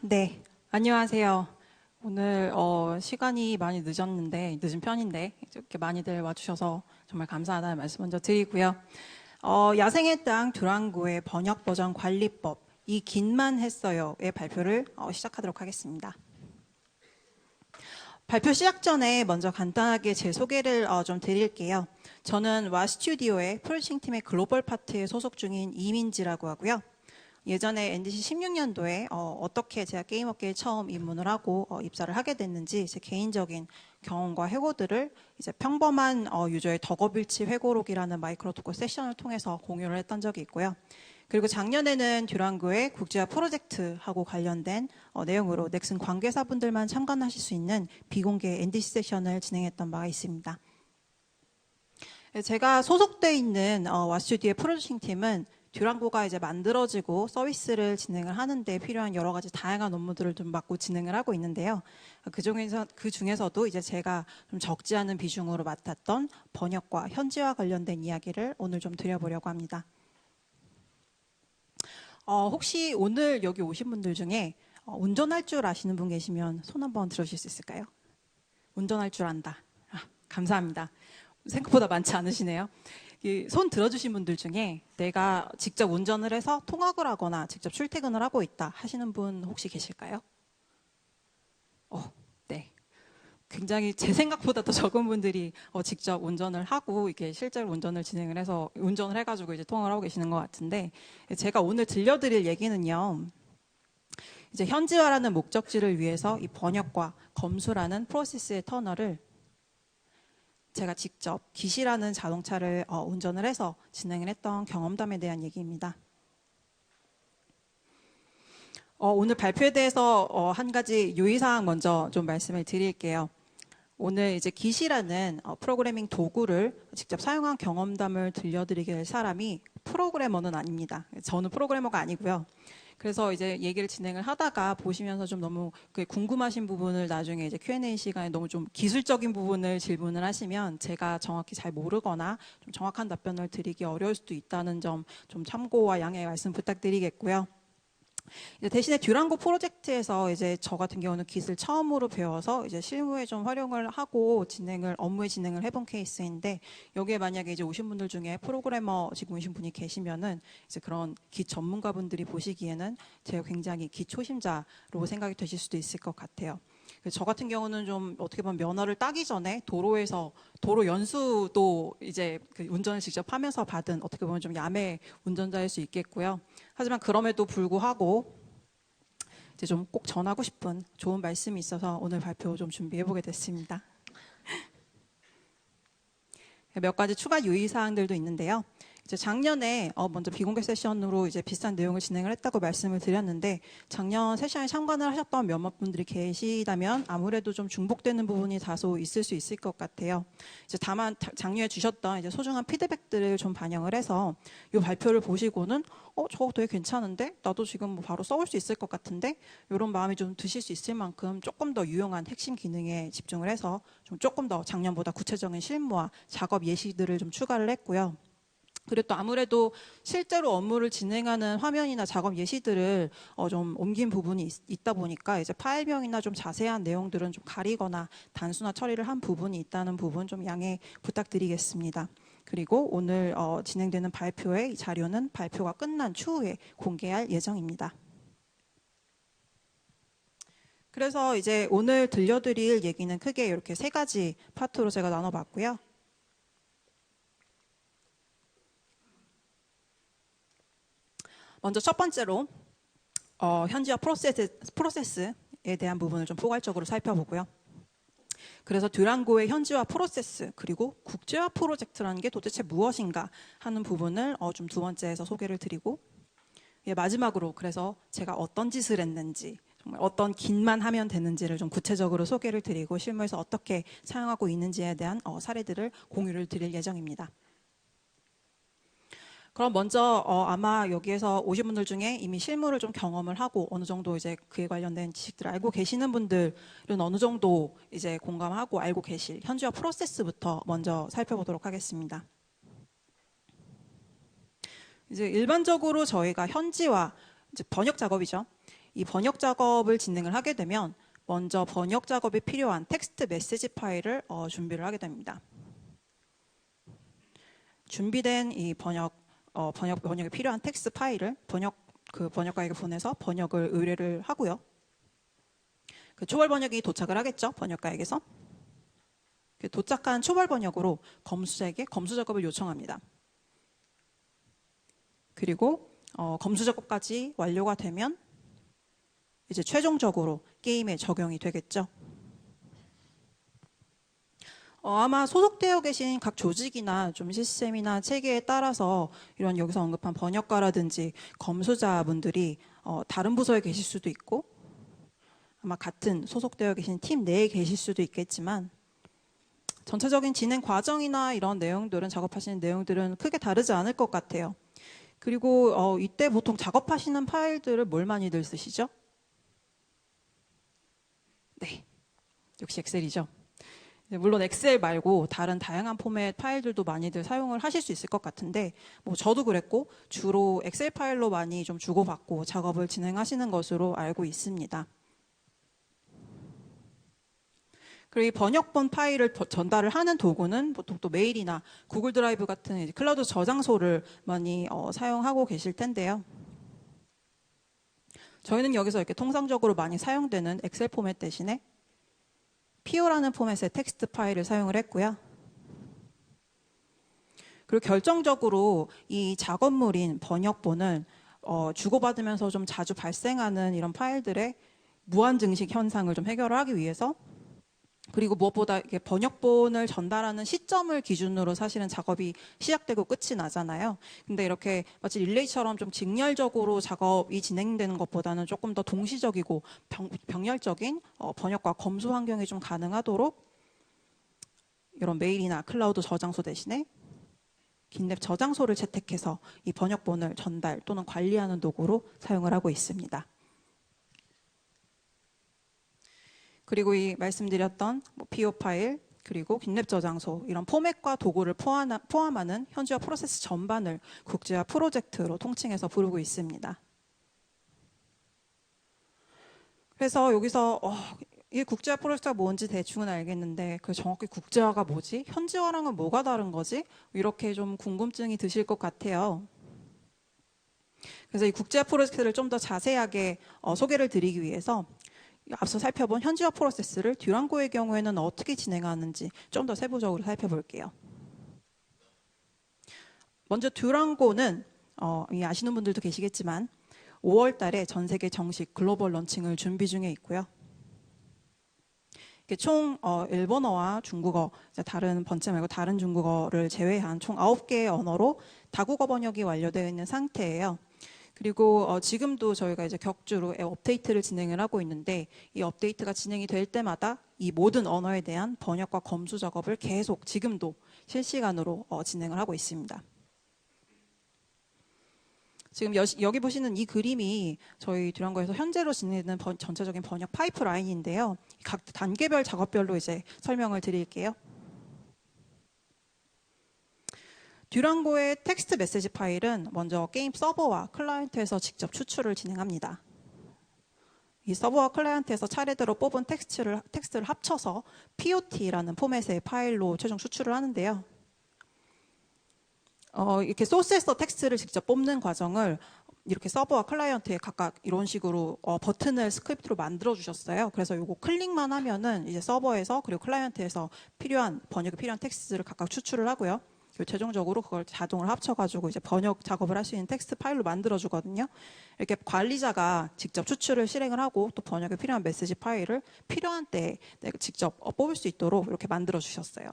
네. 안녕하세요. 오늘 시간이 많이 늦은 편인데 이렇게 많이들 와주셔서 정말 감사하다는 말씀 먼저 드리고요. 야생의 땅 듀랑고의 번역 버전 관리법 이 긴만 했어요의 발표를 시작하도록 하겠습니다. 발표 시작 전에 먼저 간단하게 제 소개를 좀 드릴게요. 저는 와 스튜디오의 프로듀싱 팀의 글로벌 파트에 소속 중인 이민지라고 하고요. 예전에 NDC 16년도에 어떻게 제가 게임 업계에 처음 입문을 하고 입사를 하게 됐는지 제 개인적인 경험과 회고들을 이제 평범한 유저의 덕업일치 회고록이라는 마이크로 토크 세션을 통해서 공유를 했던 적이 있고요. 그리고 작년에는 듀랑고의 국제화 프로젝트하고 관련된 내용으로 넥슨 관계사분들만 참관하실 수 있는 비공개 NDC 세션을 진행했던 바가 있습니다. 제가 소속돼 있는 와스튜디오의 프로듀싱 팀은 듀랑고가 이제 만들어지고 서비스를 진행을 하는데 필요한 여러 가지 다양한 업무들을 좀 맡고 진행을 하고 있는데요. 그 중에서도 이제 제가 좀 적지 않은 비중으로 맡았던 번역과 현지화 관련된 이야기를 오늘 좀 드려보려고 합니다. 혹시 오늘 여기 오신 분들 중에 운전할 줄 아시는 분 계시면 손 한번 들어주실 수 있을까요? 운전할 줄 안다. 감사합니다. 생각보다 많지 않으시네요. 손 들어주신 분들 중에 내가 직접 운전을 해서 통학을 하거나 직접 출퇴근을 하고 있다 하시는 분 혹시 계실까요? 네. 굉장히 제 생각보다 더 적은 분들이 직접 운전을 하고 이게 실제로 운전을 진행을 해서 운전을 해가지고 이제 통학을 하고 계시는 것 같은데, 제가 오늘 들려드릴 얘기는요. 이제 현지화라는 목적지를 위해서 이 번역과 검수라는 프로세스의 터널을 제가 직접 기시라는 자동차를 운전을 해서 진행을 했던 경험담에 대한 얘기입니다. 오늘 발표에 대해서 한 가지 유의사항 먼저 좀 말씀을 드릴게요. 오늘 이제 기시라는 프로그래밍 도구를 직접 사용한 경험담을 들려드리게 될 사람이 프로그래머는 아닙니다. 저는 프로그래머가 아니고요. 그래서 이제 얘기를 진행을 하다가 보시면서 좀 너무 궁금하신 부분을 나중에 이제 Q&A 시간에 너무 좀 기술적인 부분을 질문을 하시면 제가 정확히 잘 모르거나 좀 정확한 답변을 드리기 어려울 수도 있다는 점 좀 참고와 양해 말씀 부탁드리겠고요. 대신에 듀랑고 프로젝트에서 이제 저 같은 경우는 깃을 처음으로 배워서 이제 실무에 좀 활용을 하고 업무에 진행을 해본 케이스인데, 여기에 만약에 이제 오신 분들 중에 프로그래머 지금 오신 분이 계시면은 이제 그런 깃 전문가분들이 보시기에는 제가 굉장히 깃 초심자로 생각이 되실 수도 있을 것 같아요. 저 같은 경우는 좀 어떻게 보면 면허를 따기 전에 도로 연수도 이제 운전을 직접 하면서 받은 어떻게 보면 좀 야매 운전자일 수 있겠고요. 하지만 그럼에도 불구하고 이제 좀 꼭 전하고 싶은 좋은 말씀이 있어서 오늘 발표 좀 준비해보게 됐습니다. 몇 가지 추가 유의사항들도 있는데요. 이제 작년에 먼저 비공개 세션으로 이제 비슷한 내용을 진행을 했다고 말씀을 드렸는데, 작년 세션에 참관을 하셨던 몇몇 분들이 계시다면 아무래도 좀 중복되는 부분이 다소 있을 수 있을 것 같아요. 이제 다만 작년에 주셨던 이제 소중한 피드백들을 좀 반영을 해서 이 발표를 보시고는 저거 되게 괜찮은데 나도 지금 뭐 바로 써볼 수 있을 것 같은데 이런 마음이 좀 드실 수 있을 만큼 조금 더 유용한 핵심 기능에 집중을 해서 좀 조금 더 작년보다 구체적인 실무와 작업 예시들을 좀 추가를 했고요. 그리고 또 아무래도 실제로 업무를 진행하는 화면이나 작업 예시들을 좀 옮긴 부분이 있다 보니까 이제 파일명이나 좀 자세한 내용들은 좀 가리거나 단순화 처리를 한 부분이 있다는 부분 좀 양해 부탁드리겠습니다. 그리고 오늘 진행되는 발표의 자료는 발표가 끝난 추후에 공개할 예정입니다. 그래서 이제 오늘 들려드릴 얘기는 크게 이렇게 세 가지 파트로 제가 나눠봤고요. 먼저 첫 번째로 현지화 프로세스에 대한 부분을 좀 포괄적으로 살펴보고요. 그래서 듀랑고의 현지화 프로세스 그리고 국제화 프로젝트라는 게 도대체 무엇인가 하는 부분을 좀 두 번째에서 소개를 드리고, 마지막으로 그래서 제가 어떤 짓을 했는지, 정말 어떤 긴만 하면 되는지를 좀 구체적으로 소개를 드리고 실무에서 어떻게 사용하고 있는지에 대한 사례들을 공유를 드릴 예정입니다. 그럼 먼저 아마 여기에서 오신 분들 중에 이미 실무를 좀 경험을 하고 어느 정도 이제 그에 관련된 지식들을 알고 계시는 분들은 어느 정도 이제 공감하고 알고 계실 현지화 프로세스부터 먼저 살펴보도록 하겠습니다. 이제 일반적으로 저희가 현지화, 이제 번역 작업이죠. 이 번역 작업을 진행을 하게 되면 먼저 번역 작업에 필요한 텍스트 메시지 파일을 준비를 하게 됩니다. 준비된 이 번역에 필요한 텍스트 파일을 번역가에게 보내서 번역을 의뢰를 하고요. 그 초벌 번역이 도착을 하겠죠, 번역가에게서. 그 도착한 초벌 번역으로 검수자에게 검수 작업을 요청합니다. 그리고 검수 작업까지 완료가 되면 이제 최종적으로 게임에 적용이 되겠죠. 아마 소속되어 계신 각 조직이나 좀 시스템이나 체계에 따라서 이런 여기서 언급한 번역가라든지 검수자분들이 다른 부서에 계실 수도 있고 아마 같은 소속되어 계신 팀 내에 계실 수도 있겠지만 전체적인 진행 과정이나 이런 내용들은 작업하시는 내용들은 크게 다르지 않을 것 같아요. 그리고 이때 보통 작업하시는 파일들을 뭘 많이들 쓰시죠? 네, 역시 엑셀이죠. 물론 엑셀 말고 다른 다양한 포맷 파일들도 많이들 사용을 하실 수 있을 것 같은데 뭐 저도 그랬고 주로 엑셀 파일로 많이 좀 주고받고 작업을 진행하시는 것으로 알고 있습니다. 그리고 이 번역본 파일을 전달을 하는 도구는 보통 또 메일이나 구글 드라이브 같은 클라우드 저장소를 많이 사용하고 계실 텐데요. 저희는 여기서 이렇게 통상적으로 많이 사용되는 엑셀 포맷 대신에 PO라는 포맷의 텍스트 파일을 사용을 했고요. 그리고 결정적으로 이 작업물인 번역본은 주고받으면서 좀 자주 발생하는 이런 파일들의 무한 증식 현상을 좀 해결을 하기 위해서 그리고 무엇보다 이게 번역본을 전달하는 시점을 기준으로 사실은 작업이 시작되고 끝이 나잖아요. 근데 이렇게 마치 릴레이처럼 좀 직렬적으로 작업이 진행되는 것보다는 조금 더 동시적이고 병렬적인 번역과 검수 환경이 좀 가능하도록 이런 메일이나 클라우드 저장소 대신에 긴랩 저장소를 채택해서 이 번역본을 전달 또는 관리하는 도구로 사용을 하고 있습니다. 그리고 이 말씀드렸던 PO 파일, 그리고 긴랩 저장소 이런 포맷과 도구를 포함하는 현지화 프로세스 전반을 국제화 프로젝트로 통칭해서 부르고 있습니다. 그래서 여기서 이 국제화 프로젝트가 뭔지 대충은 알겠는데 그 정확히 국제화가 뭐지? 현지화랑은 뭐가 다른 거지? 이렇게 좀 궁금증이 드실 것 같아요. 그래서 이 국제화 프로젝트를 좀 더 자세하게 소개를 드리기 위해서 앞서 살펴본 현지화 프로세스를 듀랑고의 경우에는 어떻게 진행하는지 좀 더 세부적으로 살펴볼게요. 먼저 듀랑고는 아시는 분들도 계시겠지만 5월 달에 전 세계 정식 글로벌 런칭을 준비 중에 있고요. 총 일본어와 중국어, 다른 번째 말고 다른 중국어를 제외한 총 9개의 언어로 다국어 번역이 완료되어 있는 상태예요. 그리고 지금도 저희가 이제 격주로 업데이트를 진행을 하고 있는데 이 업데이트가 진행이 될 때마다 이 모든 언어에 대한 번역과 검수 작업을 계속 지금도 실시간으로 진행을 하고 있습니다. 지금 여기 보시는 이 그림이 저희 듀랑고에서 현재로 진행되는 전체적인 번역 파이프라인인데요. 각 단계별 작업별로 이제 설명을 드릴게요. 듀랑고의 텍스트 메시지 파일은 먼저 게임 서버와 클라이언트에서 직접 추출을 진행합니다. 이 서버와 클라이언트에서 차례대로 뽑은 텍스트를 합쳐서 POT라는 포맷의 파일로 최종 추출을 하는데요. 이렇게 소스에서 텍스트를 직접 뽑는 과정을 이렇게 서버와 클라이언트에 각각 이런 식으로 버튼을 스크립트로 만들어 주셨어요. 그래서 이거 클릭만 하면은 이제 서버에서 그리고 클라이언트에서 번역에 필요한 텍스트를 각각 추출을 하고요. 최종적으로 그걸 자동으로 합쳐가지고 이제 번역 작업을 할 수 있는 텍스트 파일로 만들어 주거든요. 이렇게 관리자가 직접 추출을 실행을 하고 또 번역에 필요한 메시지 파일을 필요한 때에 직접 뽑을 수 있도록 이렇게 만들어 주셨어요.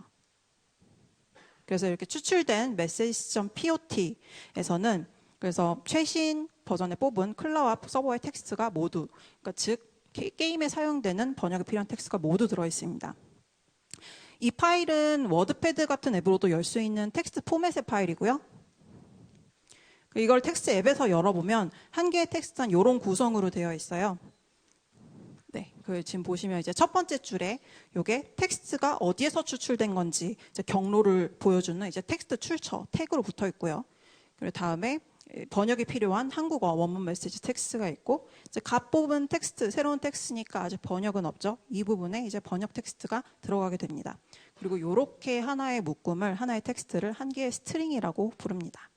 그래서 이렇게 추출된 message.pot에서는 그래서 최신 버전에 뽑은 클라와 서버의 텍스트가 모두, 그러니까 즉 게임에 사용되는 번역에 필요한 텍스트가 모두 들어 있습니다. 이 파일은 워드패드 같은 앱으로도 열 수 있는 텍스트 포맷의 파일이고요. 이걸 텍스트 앱에서 열어보면 한 개의 텍스트는 이런 구성으로 되어 있어요. 네, 지금 보시면 이제 첫 번째 줄에 이게 텍스트가 어디에서 추출된 건지 이제 경로를 보여주는 이제 텍스트 출처 태그로 붙어 있고요. 그리고 다음에 번역이 필요한 한국어 원문 메시지 텍스트가 있고, 이제 갓 뽑은 텍스트, 새로운 텍스트니까 아직 번역은 없죠. 이 부분에 이제 번역 텍스트가 들어가게 됩니다. 그리고 이렇게 하나의 묶음을, 하나의 텍스트를 한 개의 스트링이라고 부릅니다.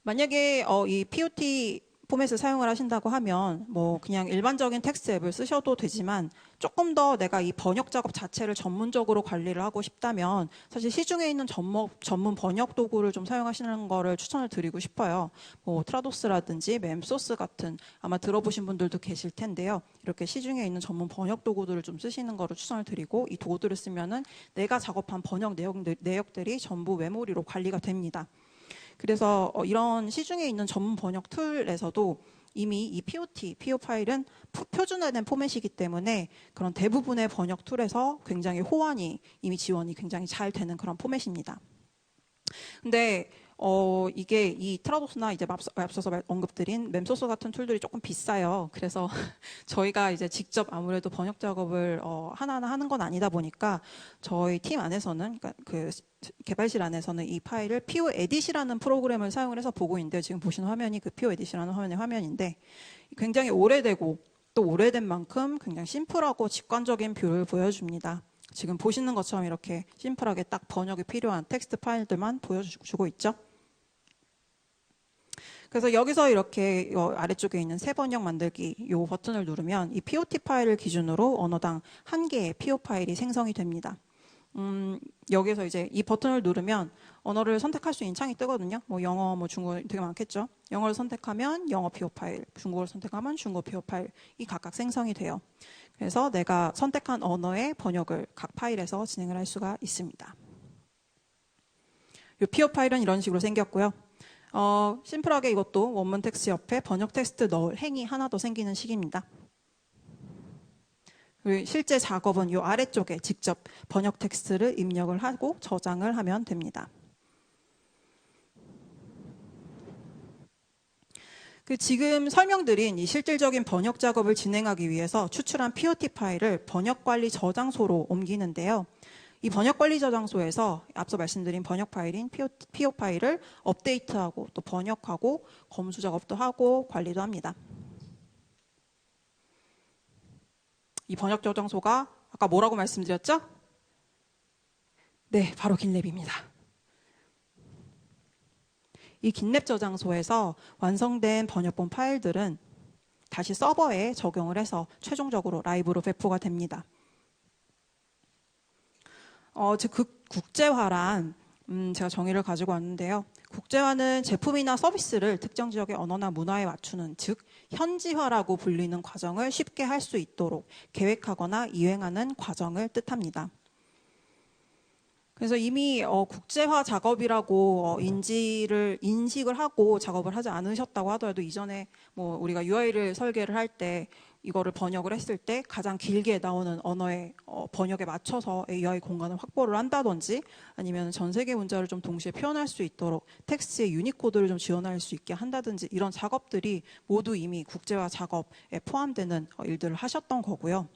만약에 이 POT 포맷을 사용을 하신다고 하면 뭐 그냥 일반적인 텍스트 앱을 쓰셔도 되지만, 조금 더 내가 이 번역 작업 자체를 전문적으로 관리를 하고 싶다면 사실 시중에 있는 전문 번역 도구를 좀 사용하시는 거를 추천을 드리고 싶어요. 뭐 트라도스라든지 멤소스 같은, 아마 들어보신 분들도 계실 텐데요. 이렇게 시중에 있는 전문 번역 도구들을 좀 쓰시는 거를 추천을 드리고, 이 도구들을 쓰면은 내가 작업한 번역 내역들이 전부 메모리로 관리가 됩니다. 그래서 이런 시중에 있는 전문 번역 툴에서도 이미 이 POT, PO 파일은 표준화된 포맷이기 때문에 그런 대부분의 번역 툴에서 굉장히 호환이, 이미 지원이 굉장히 잘 되는 그런 포맷입니다. 근데 이게 이 트라도스나 이제 앞서서 언급드린 멤소스 같은 툴들이 조금 비싸요. 그래서 저희가 이제 직접 아무래도 번역 작업을 하나하나 하는 건 아니다 보니까 저희 팀 안에서는, 그러니까 그 개발실 안에서는 이 파일을 PO 에딧이라는 프로그램을 사용을 해서 보고 있는데요. 지금 보시는 화면이 그 PO 에딧이라는 화면인데, 굉장히 오래되고 또 오래된 만큼 굉장히 심플하고 직관적인 뷰를 보여줍니다. 지금 보시는 것처럼 이렇게 심플하게 딱 번역이 필요한 텍스트 파일들만 보여주고 있죠. 그래서 여기서 이렇게 아래쪽에 있는 새 번역 만들기 이 버튼을 누르면 이 POT 파일을 기준으로 언어당 한 개의 PO 파일이 생성이 됩니다. 여기서 이제 이 버튼을 누르면 언어를 선택할 수 있는 창이 뜨거든요. 뭐 영어, 뭐 중국어 되게 많겠죠. 영어를 선택하면 영어 PO 파일, 중국어를 선택하면 중국어 PO 파일이 각각 생성이 돼요. 그래서 내가 선택한 언어의 번역을 각 파일에서 진행을 할 수가 있습니다. 이 PO 파일은 이런 식으로 생겼고요. 심플하게 이것도 원문 텍스트 옆에 번역 텍스트 넣을 행이 하나 더 생기는 식입니다. 실제 작업은 이 아래쪽에 직접 번역 텍스트를 입력을 하고 저장을 하면 됩니다. 지금 설명드린 이 실질적인 번역 작업을 진행하기 위해서 추출한 POT 파일을 번역 관리 저장소로 옮기는데요. 이 번역 관리 저장소에서 앞서 말씀드린 번역 파일인 PO 파일을 업데이트하고 또 번역하고 검수 작업도 하고 관리도 합니다. 이 번역 저장소가 아까 뭐라고 말씀드렸죠? 네, 바로 긴랩입니다. 이 긴랩 저장소에서 완성된 번역본 파일들은 다시 서버에 적용을 해서 최종적으로 라이브로 배포가 됩니다. 즉 국제화란 제가 정의를 가지고 왔는데요. 국제화는 제품이나 서비스를 특정 지역의 언어나 문화에 맞추는, 즉 현지화라고 불리는 과정을 쉽게 할 수 있도록 계획하거나 이행하는 과정을 뜻합니다. 그래서 이미 국제화 작업이라고 인식을 하고 작업을 하지 않으셨다고 하더라도, 이전에 뭐 우리가 UI를 설계를 할 때 이거를 번역을 했을 때 가장 길게 나오는 언어의 번역에 맞춰서 AI 공간을 확보를 한다든지, 아니면 전 세계 문자를 좀 동시에 표현할 수 있도록 텍스트의 유니코드를 좀 지원할 수 있게 한다든지, 이런 작업들이 모두 이미 국제화 작업에 포함되는 일들을 하셨던 거고요.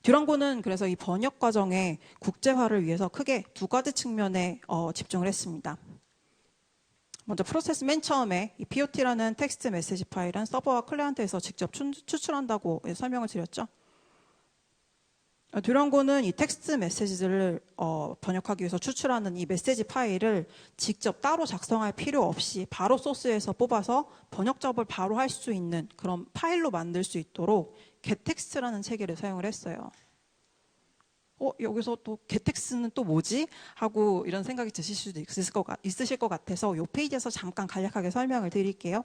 듀랑고는 그래서 이 번역 과정의 국제화를 위해서 크게 두 가지 측면에 집중을 했습니다. 먼저 프로세스 맨 처음에 이 POT라는 텍스트 메시지 파일은 서버와 클라이언트에서 직접 추출한다고 설명을 드렸죠. 듀랑고는 이 텍스트 메시지를 번역하기 위해서 추출하는 이 메시지 파일을 직접 따로 작성할 필요 없이 바로 소스에서 뽑아서 번역 작업을 바로 할 수 있는 그런 파일로 만들 수 있도록 getText라는 체계를 사용을 했어요. 여기서 또 getText는 또 뭐지? 하고 이런 생각이 드실 수도 있으실 것 같아서 이 페이지에서 잠깐 간략하게 설명을 드릴게요.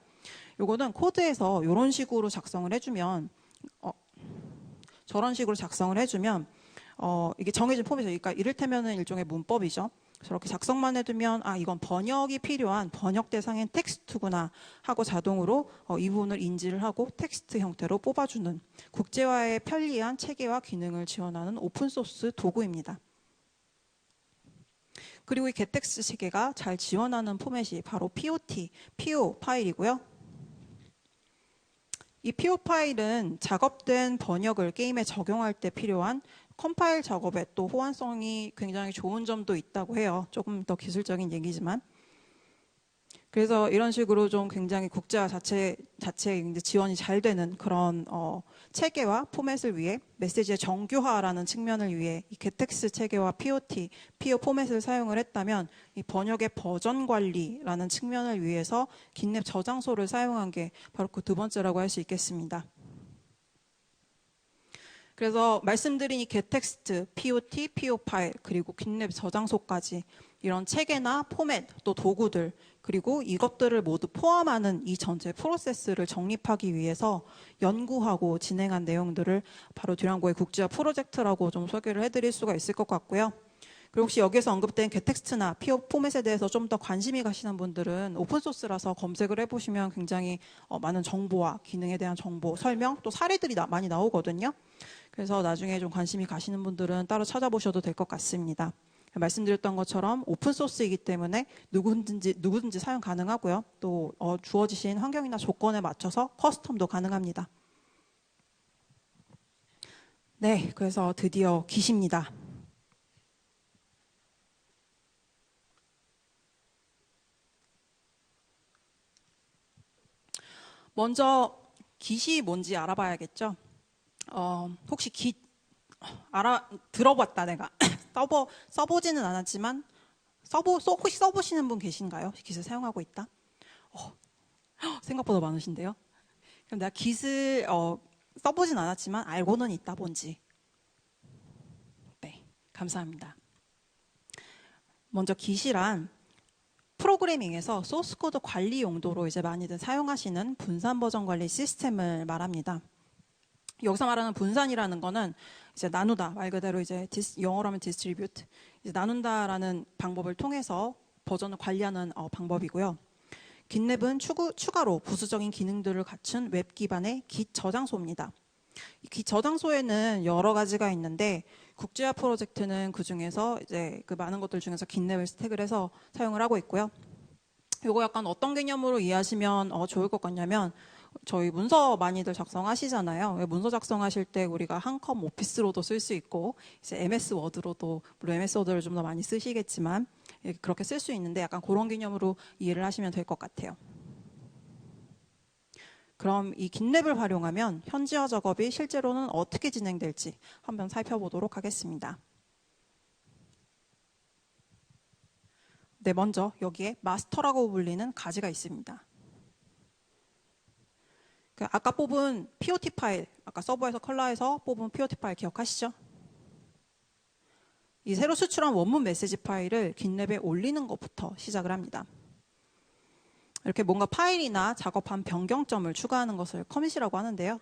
요거는 코드에서 이런 식으로 작성을 해주면, 저런 식으로 작성을 해주면 이게 정해진 포맷이죠. 그러니까 이를테면은 일종의 문법이죠. 저렇게 작성만 해두면 이건 번역이 필요한 번역 대상인 텍스트구나 하고 자동으로 이 부분을 인지를 하고 텍스트 형태로 뽑아주는 국제화에 편리한 체계와 기능을 지원하는 오픈소스 도구입니다. 그리고 이 getText 체계가 잘 지원하는 포맷이 바로 POT, PO 파일이고요. 이 PO 파일은 작업된 번역을 게임에 적용할 때 필요한 컴파일 작업에 또 호환성이 굉장히 좋은 점도 있다고 해요. 조금 더 기술적인 얘기지만. 그래서 이런 식으로 좀 굉장히 국제화 자체에 이제 지원이 잘 되는 그런 체계와 포맷을 위해 메시지의 정교화라는 측면을 위해 이 게텍스 체계와 POT, PO 포맷을 사용을 했다면 이 번역의 버전 관리라는 측면을 위해서 긴랩 저장소를 사용한 게 바로 그 두 번째라고 할 수 있겠습니다. 그래서 말씀드린 이 getText, POT, PO 파일, 그리고 긴랩 저장소까지 이런 체계나 포맷, 또 도구들, 그리고 이것들을 모두 포함하는 이 전체 프로세스를 정립하기 위해서 연구하고 진행한 내용들을 바로 듀랑고의 국제화 프로젝트라고 좀 소개를 해드릴 수가 있을 것 같고요. 그리고 혹시 여기서 언급된 getText나 PO 포맷에 대해서 좀 더 관심이 가시는 분들은 오픈소스라서 검색을 해보시면 굉장히 많은 정보와 기능에 대한 정보, 설명, 또 사례들이 많이 나오거든요. 그래서 나중에 좀 관심이 가시는 분들은 따로 찾아보셔도 될 것 같습니다. 말씀드렸던 것처럼 오픈소스이기 때문에 누구든지 사용 가능하고요. 또 주어지신 환경이나 조건에 맞춰서 커스텀도 가능합니다. 네, 그래서 드디어 기시입니다. 먼저 깃이 뭔지 알아봐야겠죠. 혹시 깃 들어봤다 내가 써보지는 않았지만 혹시 써보시는 분 계신가요? 깃을 사용하고 있다? 생각보다 많으신데요. 그럼 내가 깃을 써보진 않았지만 알고는 있다 뭔지. 네, 감사합니다. 먼저 깃이란 프로그래밍에서 소스코드 관리 용도로 이제 많이들 사용하시는 분산 버전 관리 시스템을 말합니다. 여기서 말하는 분산이라는 거는 이제 나누다, 말 그대로 이제 영어로 하면 distribute, 이제 나눈다라는 방법을 통해서 버전을 관리하는 방법이고요. 깃랩은 추가로 부수적인 기능들을 갖춘 웹 기반의 깃 저장소입니다. 깃 저장소에는 여러 가지가 있는데 국제화 프로젝트는 그 중에서 이제 그 많은 것들 중에서 깃랩을 스택을 해서 사용을 하고 있고요. 이거 약간 어떤 개념으로 이해하시면 좋을 것 같냐면 저희 문서 많이들 작성하시잖아요. 문서 작성하실 때 우리가 한컴 오피스로도 쓸 수 있고 이제 MS 워드로도 물론 MS 워드를 좀 더 많이 쓰시겠지만 그렇게 쓸 수 있는데 약간 그런 개념으로 이해를 하시면 될 것 같아요. 그럼 이 깃랩을 활용하면 현지화 작업이 실제로는 어떻게 진행될지 한번 살펴보도록 하겠습니다. 네, 먼저 여기에 마스터라고 불리는 가지가 있습니다. 아까 뽑은 POT 파일, 아까 서버에서 컬러에서 뽑은 POT 파일 기억하시죠? 이 새로 수출한 원문 메시지 파일을 깃랩에 올리는 것부터 시작을 합니다. 이렇게 뭔가 파일이나 작업한 변경점을 추가하는 것을 커밋이라고 하는데요.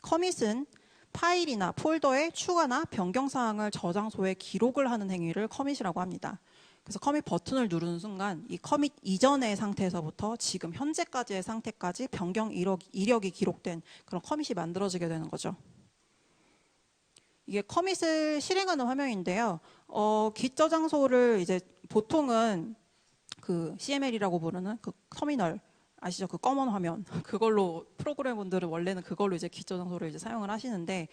커밋은 파일이나 폴더의 추가나 변경 사항을 저장소에 기록을 하는 행위를 커밋이라고 합니다. 그래서 커밋 버튼을 누르는 순간 이 커밋 이전의 상태에서부터 지금 현재까지의 상태까지 변경 이력이 기록된 그런 커밋이 만들어지게 되는 거죠. 이게 커밋을 실행하는 화면인데요. 깃 저장소를 이제 보통은 그 CML이라고 부르는 그 터미널 아시죠? 그 검은 화면 그걸로 프로그래머분들은 원래는 그걸로 이제 깃 저장소를 이제 사용을 하시는데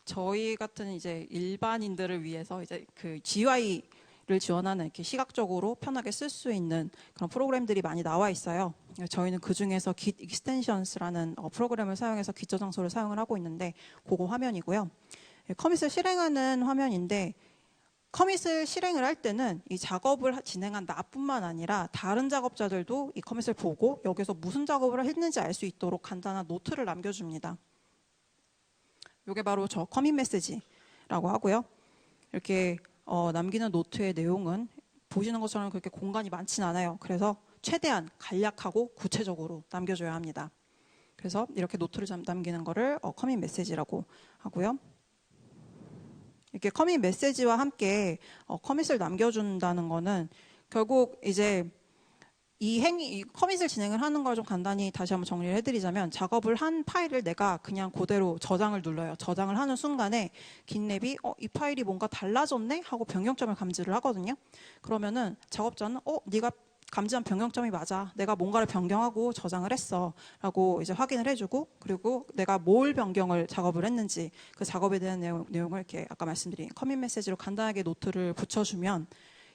저희 같은 이제 일반인들을 위해서 이제 그 GUI를 지원하는 이렇게 시각적으로 편하게 쓸 수 있는 그런 프로그램들이 많이 나와 있어요. 저희는 그 중에서 Git Extensions라는 프로그램을 사용해서 깃 저장소를 사용을 하고 있는데 그거 화면이고요. 커밋을 실행하는 화면인데 커밋을 실행을 할 때는 이 작업을 진행한 나뿐만 아니라 다른 작업자들도 이 커밋을 보고 여기서 무슨 작업을 했는지 알 수 있도록 간단한 노트를 남겨줍니다. 이게 바로 저 커밋 메시지라고 하고요. 이렇게 남기는 노트의 내용은 보시는 것처럼 그렇게 공간이 많진 않아요. 그래서 최대한 간략하고 구체적으로 남겨줘야 합니다. 그래서 이렇게 노트를 남기는 거를 커밋 메시지라고 하고요. 이렇게 커밋 메시지와 함께 커밋을 남겨준다는 거는 결국 이제 이 커밋을 진행을 하는 걸 좀 간단히 다시 한번 정리를 해드리자면 작업을 한 파일을 내가 그냥 그대로 저장을 눌러요. 저장을 하는 순간에 깃랩이 이 파일이 뭔가 달라졌네? 하고 변경점을 감지를 하거든요. 그러면은 작업자는 네가 감지한 변경점이 맞아. 내가 뭔가를 변경하고 저장을 했어. 라고 이제 확인을 해주고 그리고 내가 뭘 변경을 작업을 했는지 그 작업에 대한 내용을 이렇게 아까 말씀드린 커밋 메시지로 간단하게 노트를 붙여주면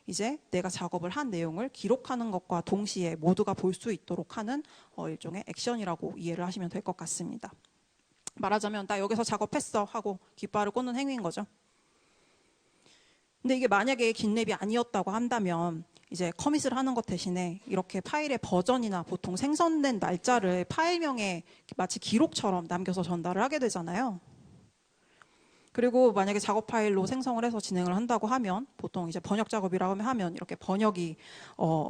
이제 내가 작업을 한 내용을 기록하는 것과 동시에 모두가 볼 수 있도록 하는 일종의 액션이라고 이해를 하시면 될 것 같습니다. 말하자면 나 여기서 작업했어 하고 깃발을 꽂는 행위인 거죠. 근데 이게 만약에 긴 랩이 아니었다고 한다면 이제 커밋을 하는 것 대신에 이렇게 파일의 버전이나 보통 생성된 날짜를 파일명에 마치 기록처럼 남겨서 전달을 하게 되잖아요. 그리고 만약에 작업 파일로 생성을 해서 진행을 한다고 하면 보통 이제 번역 작업이라고 하면 이렇게 번역이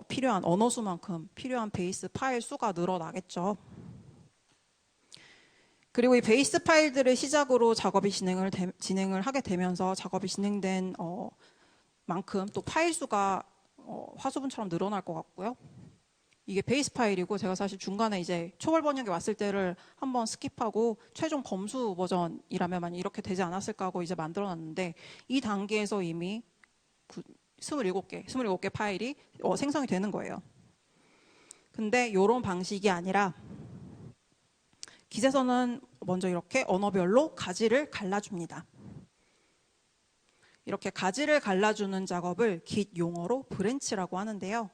필요한 언어 수만큼 필요한 베이스 파일 수가 늘어나겠죠. 그리고 이 베이스 파일들을 시작으로 작업이 진행을 하게 되면서 작업이 진행된 만큼 또 파일 수가 화수분처럼 늘어날 것 같고요. 이게 베이스 파일이고 제가 사실 중간에 이제 초월 번역이 왔을 때를 한번 스킵하고 최종 검수 버전이라면 이렇게 되지 않았을까 하고 이제 만들어놨는데 이 단계에서 이미 27개 파일이 생성이 되는 거예요. 근데 이런 방식이 아니라 깃에서는 먼저 이렇게 언어별로 가지를 갈라줍니다. 이렇게 가지를 갈라주는 작업을 깃 용어로 브랜치라고 하는데요.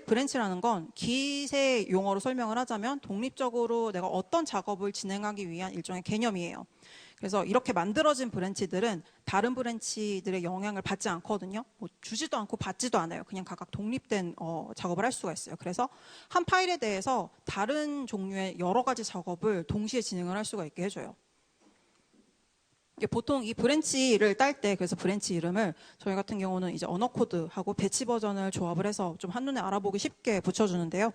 브랜치라는 건 깃의 용어로 설명을 하자면 독립적으로 내가 어떤 작업을 진행하기 위한 일종의 개념이에요. 그래서 이렇게 만들어진 브랜치들은 다른 브랜치들의 영향을 받지 않거든요. 뭐 주지도 않고 받지도 않아요. 그냥 각각 독립된 작업을 할 수가 있어요. 그래서 한 파일에 대해서 다른 종류의 여러 가지 작업을 동시에 진행을 할 수가 있게 해줘요. 보통 이 브랜치를 딸 때 그래서 브랜치 이름을 저희 같은 경우는 이제 언어 코드하고 배치 버전을 조합을 해서 좀 한눈에 알아보기 쉽게 붙여주는데요.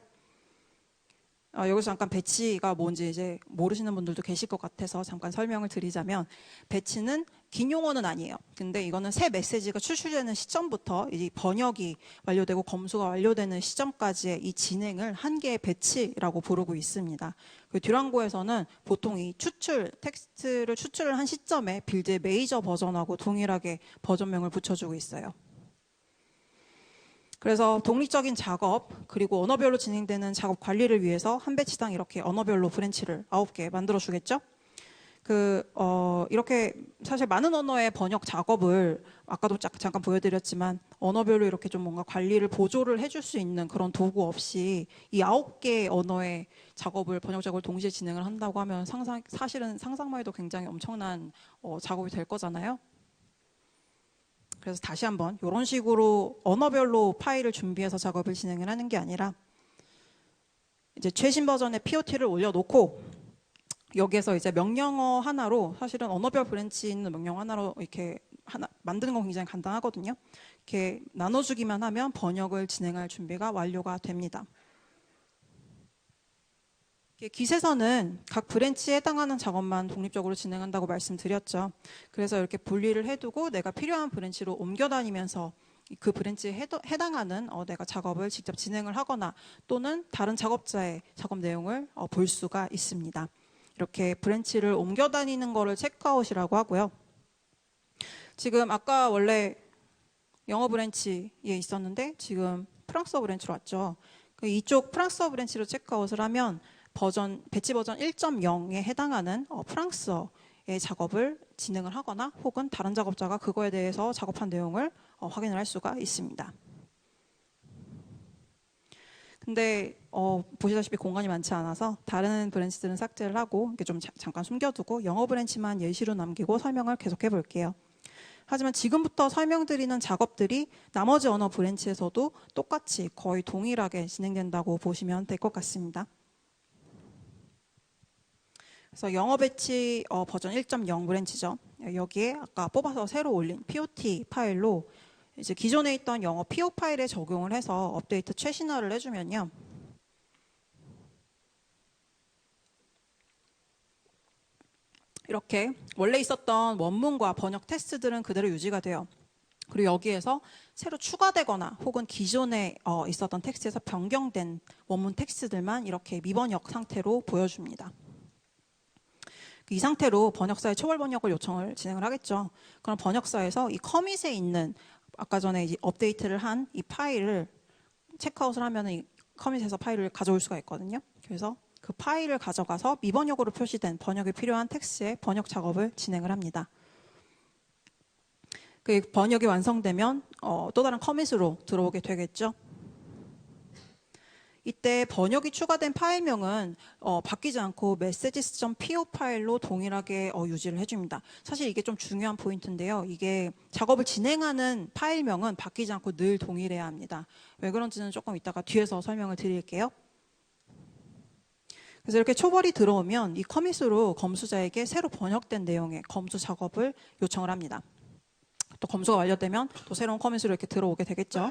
여기서 잠깐 배치가 뭔지 이제 모르시는 분들도 계실 것 같아서 잠깐 설명을 드리자면 배치는 긴 용어는 아니에요. 근데 이거는 새 메시지가 출시되는 시점부터 이 번역이 완료되고 검수가 완료되는 시점까지의 이 진행을 한 개의 배치라고 부르고 있습니다. 그 듀랑고에서는 보통 이 텍스트를 추출을 한 시점에 빌드의 메이저 버전하고 동일하게 버전명을 붙여주고 있어요. 그래서 독립적인 작업 그리고 언어별로 진행되는 작업 관리를 위해서 한 배치당 이렇게 언어별로 브랜치를 9개 만들어 주겠죠. 이렇게 사실 많은 언어의 번역 작업을 아까도 잠깐 보여드렸지만 언어별로 이렇게 좀 뭔가 관리를 보조를 해줄 수 있는 그런 도구 없이 이 9개 언어의 번역 작업을 동시에 진행을 한다고 하면 사실은 상상만 해도 굉장히 엄청난 작업이 될 거잖아요. 그래서 다시 한번 이런 식으로 언어별로 파일을 준비해서 작업을 진행을 하는 게 아니라 이제 최신 버전의 POT를 올려놓고 여기에서 이제 명령어 하나로 사실은 언어별 브랜치 있는 명령어 하나로 이렇게 만드는 건 굉장히 간단하거든요. 이렇게 나눠주기만 하면 번역을 진행할 준비가 완료가 됩니다. 깃에서는 각 브랜치에 해당하는 작업만 독립적으로 진행한다고 말씀드렸죠. 그래서 이렇게 분리를 해두고 내가 필요한 브랜치로 옮겨 다니면서 그 브랜치에 해당하는 내가 작업을 직접 진행을 하거나 또는 다른 작업자의 작업 내용을 볼 수가 있습니다. 이렇게 브랜치를 옮겨 다니는 거를 체크아웃이라고 하고요. 지금 아까 원래 영어 브랜치에 있었는데 지금 프랑스어 브랜치로 왔죠. 이쪽 프랑스어 브랜치로 체크아웃을 하면 배치 버전 1.0에 해당하는 프랑스어의 작업을 진행을 하거나 혹은 다른 작업자가 그거에 대해서 작업한 내용을 확인을 할 수가 있습니다. 근데 보시다시피 공간이 많지 않아서 다른 브랜치들은 삭제를 하고 이렇게 좀 잠깐 숨겨두고 영어 브랜치만 예시로 남기고 설명을 계속해 볼게요. 하지만 지금부터 설명드리는 작업들이 나머지 언어 브랜치에서도 똑같이 거의 동일하게 진행된다고 보시면 될 것 같습니다. 그래서 영어 배치 버전 1.0 브랜치죠. 여기에 아까 뽑아서 새로 올린 POT 파일로 이제 기존에 있던 영어 PO 파일에 적용을 해서 업데이트 최신화를 해주면요. 이렇게 원래 있었던 원문과 번역 텍스트들은 그대로 유지가 돼요. 그리고 여기에서 새로 추가되거나 혹은 기존에 있었던 텍스트에서 변경된 원문 텍스트들만 이렇게 미번역 상태로 보여줍니다. 이 상태로 번역사에 초월 번역을 요청을 진행을 하겠죠. 그럼 번역사에서 이 커밋에 있는 아까 전에 이제 업데이트를 한 이 파일을 체크아웃을 하면 이 커밋에서 파일을 가져올 수가 있거든요. 그래서 그 파일을 가져가서 미번역으로 표시된 번역이 필요한 텍스트의 번역 작업을 진행을 합니다. 그 번역이 완성되면 또 다른 커밋으로 들어오게 되겠죠. 이때 번역이 추가된 파일명은 바뀌지 않고 messages.po 파일로 동일하게 유지를 해줍니다. 사실 이게 좀 중요한 포인트인데요. 이게 작업을 진행하는 파일명은 바뀌지 않고 늘 동일해야 합니다. 왜 그런지는 조금 이따가 뒤에서 설명을 드릴게요. 그래서 이렇게 초벌이 들어오면 이 커밋으로 검수자에게 새로 번역된 내용의 검수 작업을 요청을 합니다. 또 검수가 완료되면 또 새로운 커밋으로 이렇게 들어오게 되겠죠.